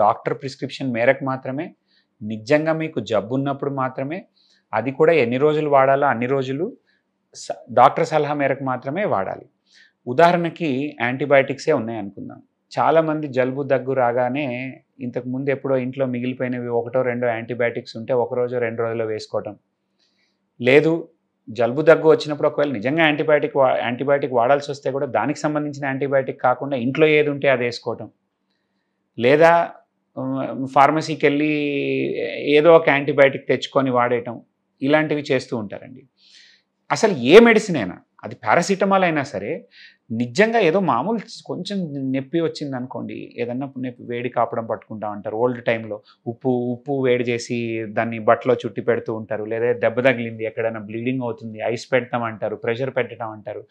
Doctor prescription మేరకు మాత్రమే, నిజంగా మీకు జబ్బు ఉన్నప్పుడు మాత్రమే, అది కూడా ఎన్ని రోజులు వాడాలో అన్ని రోజులు డాక్టర్ సలహా మేరకు మాత్రమే వాడాలి. ఉదాహరణకి యాంటీబయాటిక్సే ఉన్నాయనుకుందాం. చాలామంది జలుబు దగ్గు రాగానే ఇంతకుముందు ఎప్పుడో ఇంట్లో మిగిలిపోయినవి ఒకటో రెండో యాంటీబయాటిక్స్ ఉంటే ఒక రోజో 2 రోజుల్లో వేసుకోవటం. లేదు జలుబు దగ్గు వచ్చినప్పుడు ఒకవేళ నిజంగా యాంటీబయాటిక్ వాడాల్సి వస్తే కూడా దానికి సంబంధించిన యాంటీబయాటిక్ కాకుండా ఇంట్లో ఏది ఉంటే అది వేసుకోవటం. లేదా ఫార్మసీకెళ్ళి ఏదో ఒక యాంటీబయాటిక్ తెచ్చుకొని వాడేయటం. ఇలాంటివి చేస్తూ ఉంటారండి. అసలు ఏ మెడిసిన్ అయినా, అది పారాసిటమాల్ అయినా సరే, నిజంగా ఏదో మామూలు కొంచెం నొప్పి వచ్చిందనుకోండి, ఏదన్నా నొప్పి వేడి కాపడం పట్టుకుంటా ఉంటారు. ఓల్డ్ టైంలో ఉప్పు వేడి చేసి దాన్ని బట్టలో చుట్టి పెడుతూ ఉంటారు. లేదా దెబ్బ తగిలింది, ఎక్కడైనా బ్లీడింగ్ అవుతుంది, ఐస్ పెడతామంటారు, ప్రెషర్ పెట్టడం అంటారు.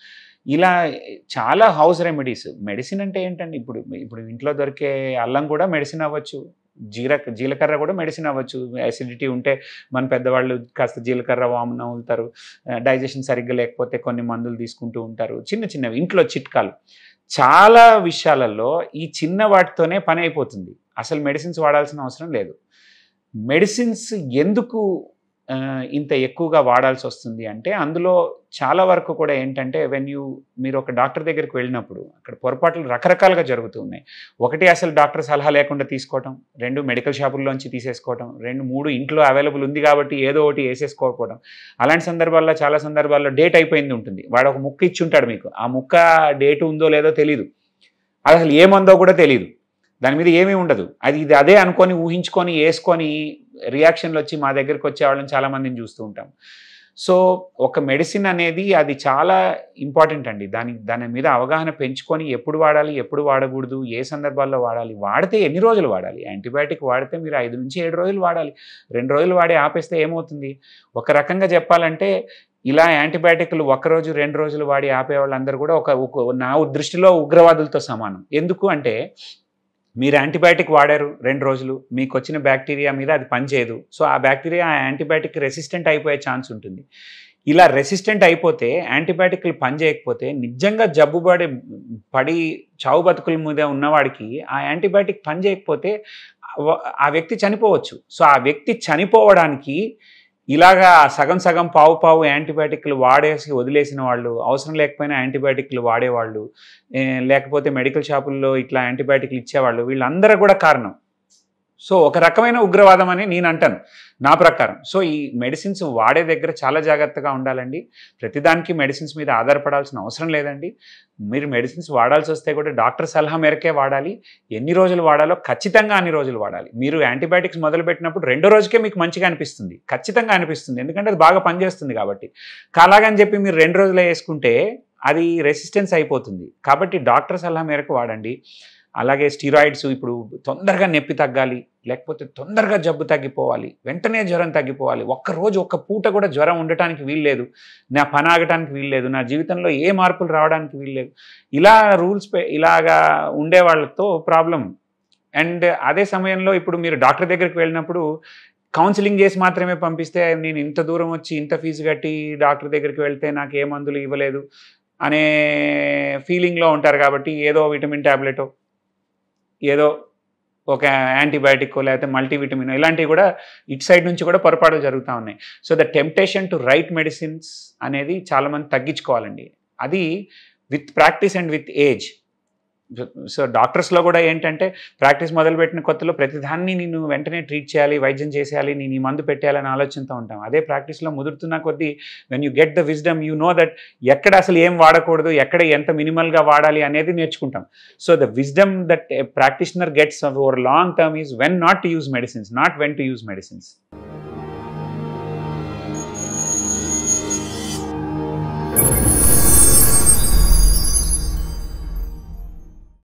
ఇలా చాలా హౌస్ రెమెడీస్. మెడిసిన్ అంటే ఏంటండి, ఇప్పుడు ఇంట్లో దొరికే అల్లం కూడా మెడిసిన్ అవ్వచ్చు. జీలకర్ర కూడా మెడిసిన్ అవ్వచ్చు. అసిడిటీ ఉంటే మన పెద్దవాళ్ళు కాస్త జీలకర్ర వాము నవ్వులుతారు. డైజెషన్ సరిగ్గా లేకపోతే కొన్ని మందులు తీసుకుంటూ ఉంటారు. చిన్నవి ఇంట్లో చిట్కాలు. చాలా విషయాలలో ఈ చిన్న వాటితోనే పని అయిపోతుంది. అసలు మెడిసిన్స్ వాడాల్సిన అవసరం లేదు. మెడిసిన్స్ ఎందుకు ఇంత ఎక్కువగా వాడాల్సి వస్తుంది అంటే, అందులో చాలా వరకు కూడా ఏంటంటే, మీరు ఒక డాక్టర్ దగ్గరికి వెళ్ళినప్పుడు అక్కడ పొరపాట్లు రకరకాలుగా జరుగుతూ ఉన్నాయి. ఒకటి, అసలు డాక్టర్ సలహా లేకుండా తీసుకోవటం. 2, మెడికల్ షాపుల్లోంచి తీసేసుకోవటం. 2, 3, ఇంట్లో అవైలబుల్ ఉంది కాబట్టి ఏదో ఒకటి వేసేసుకోకపోవడం. అలాంటి సందర్భాల్లో చాలా సందర్భాల్లో డేట్ అయిపోయింది ఉంటుంది. వాడు ఒక ముక్క ఇచ్చి ఉంటాడు మీకు. ఆ ముక్క డేట్ ఉందో లేదో తెలీదు. అది అసలు ఏమందో కూడా తెలీదు. దాని మీద ఏమీ ఉండదు. ఇది అదే అనుకొని ఊహించుకొని వేసుకొని రియాక్షన్లు వచ్చి మా దగ్గరికి వచ్చే వాళ్ళని చాలామందిని చూస్తూ ఉంటాం. సో ఒక మెడిసిన్ అనేది అది చాలా ఇంపార్టెంట్ అండి. దాని మీద అవగాహన పెంచుకొని ఎప్పుడు వాడాలి, ఎప్పుడు వాడకూడదు, ఏ సందర్భాల్లో వాడాలి, వాడితే ఎన్ని రోజులు వాడాలి. యాంటీబయాటిక్ వాడితే మీరు 5 నుంచి 7 రోజులు వాడాలి. 2 రోజులు వాడి ఆపేస్తే ఏమవుతుంది? ఒక రకంగా చెప్పాలంటే, ఇలా యాంటీబయాటిక్లు 1 రోజు 2 రోజులు వాడి ఆపే వాళ్ళందరూ కూడా నా దృష్టిలో ఉగ్రవాదులతో సమానం. ఎందుకు అంటే, మీరు యాంటీబయాటిక్ వాడారు 2 రోజులు, మీకు వచ్చిన బ్యాక్టీరియా మీద అది పనిచేయదు. సో ఆ బ్యాక్టీరియా ఆ యాంటీబయాటిక్ రెసిస్టెంట్ అయిపోయే ఛాన్స్ ఉంటుంది. ఇలా రెసిస్టెంట్ అయిపోతే, యాంటీబయాటిక్లు పనిచేయకపోతే, నిజంగా పడి చావు బతుకుల మీద ఉన్నవాడికి ఆ యాంటీబయాటిక్ పనిచేయకపోతే ఆ వ్యక్తి చనిపోవచ్చు. సో ఆ వ్యక్తి చనిపోవడానికి ఇలాగా సగం పావు యాంటీబయాటిక్లు వాడేసి వదిలేసిన వాళ్ళు, అవసరం లేకపోయినా యాంటీబయాటిక్లు వాడేవాళ్ళు, లేకపోతే మెడికల్ షాపుల్లో ఇట్లా యాంటీబయాటిక్లు ఇచ్చేవాళ్ళు, వీళ్ళందరూ కూడా కారణం. సో ఒక రకమైన ఉగ్రవాదం అని నేను అంటాను నా ప్రకారం. సో ఈ మెడిసిన్స్ వాడే దగ్గర చాలా జాగ్రత్తగా ఉండాలండి. ప్రతిదానికి మెడిసిన్స్ మీద ఆధారపడాల్సిన అవసరం లేదండి. మీరు మెడిసిన్స్ వాడాల్సి వస్తే కూడా డాక్టర్ సలహా మేరకే వాడాలి. ఎన్ని రోజులు వాడాలో ఖచ్చితంగా అన్ని రోజులు వాడాలి. మీరు యాంటీబయాటిక్స్ మొదలుపెట్టినప్పుడు 2వ రోజుకే మీకు మంచిగా అనిపిస్తుంది, ఖచ్చితంగా అనిపిస్తుంది. ఎందుకంటే అది బాగా పనిచేస్తుంది కాబట్టి. అలాగని చెప్పి మీరు 2 రోజులే వేసుకుంటే అది రెసిస్టెన్స్ అయిపోతుంది. కాబట్టి డాక్టర్ సలహా మేరకు వాడండి. అలాగే స్టీరాయిడ్స్, ఇప్పుడు తొందరగా నొప్పి తగ్గాలి, లేకపోతే తొందరగా జబ్బు తగ్గిపోవాలి, వెంటనే జ్వరం తగ్గిపోవాలి, ఒక్క పూట కూడా జ్వరం ఉండటానికి వీల్లేదు, నా పని ఆగటానికి వీల్లేదు, నా జీవితంలో ఏ మార్పులు రావడానికి వీల్లేదు, ఇలా ఇలాగా ఉండే వాళ్ళతో ప్రాబ్లం. అండ్ అదే సమయంలో ఇప్పుడు మీరు డాక్టర్ దగ్గరికి వెళ్ళినప్పుడు కౌన్సిలింగ్ చేసి మాత్రమే పంపిస్తే, నేను ఇంత దూరం వచ్చి ఇంత ఫీజు కట్టి డాక్టర్ దగ్గరికి వెళ్తే నాకు ఏ మందులు ఇవ్వలేదు అనే ఫీలింగ్లో ఉంటారు. కాబట్టి ఏదో విటమిన్ ట్యాబ్లెటో, ఏదో ఒక యాంటీబయాటిక్, లేకపోతే మల్టీవిటమిన్, ఇలాంటివి కూడా ఇటు సైడ్ నుంచి కూడా పొరపాట్లు జరుగుతూ ఉన్నాయి. So the temptation to write medicines అనేది చాలామంది తగ్గించుకోవాలండి. అది with practice and with age. So డాక్టర్స్లో కూడా ఏంటంటే, ప్రాక్టీస్ మొదలుపెట్టిన కొత్తలో ప్రతిదాన్ని నేను వెంటనే ట్రీట్ చేయాలి, వైద్యం చేసేయాలి, నేను ఈ మందు పెట్టేయాలని ఆలోచనతో ఉంటాం. అదే ప్రాక్టీస్లో ముదురుతున్న కొద్దీ when you get the wisdom, you know that ఎక్కడ అసలు ఏం వాడకూడదు, ఎక్కడ ఎంత మినిమల్గా వాడాలి అనేది నేర్చుకుంటాం. So the wisdom that A practitioner gets over long term is when not to use medicines, not when to use medicines.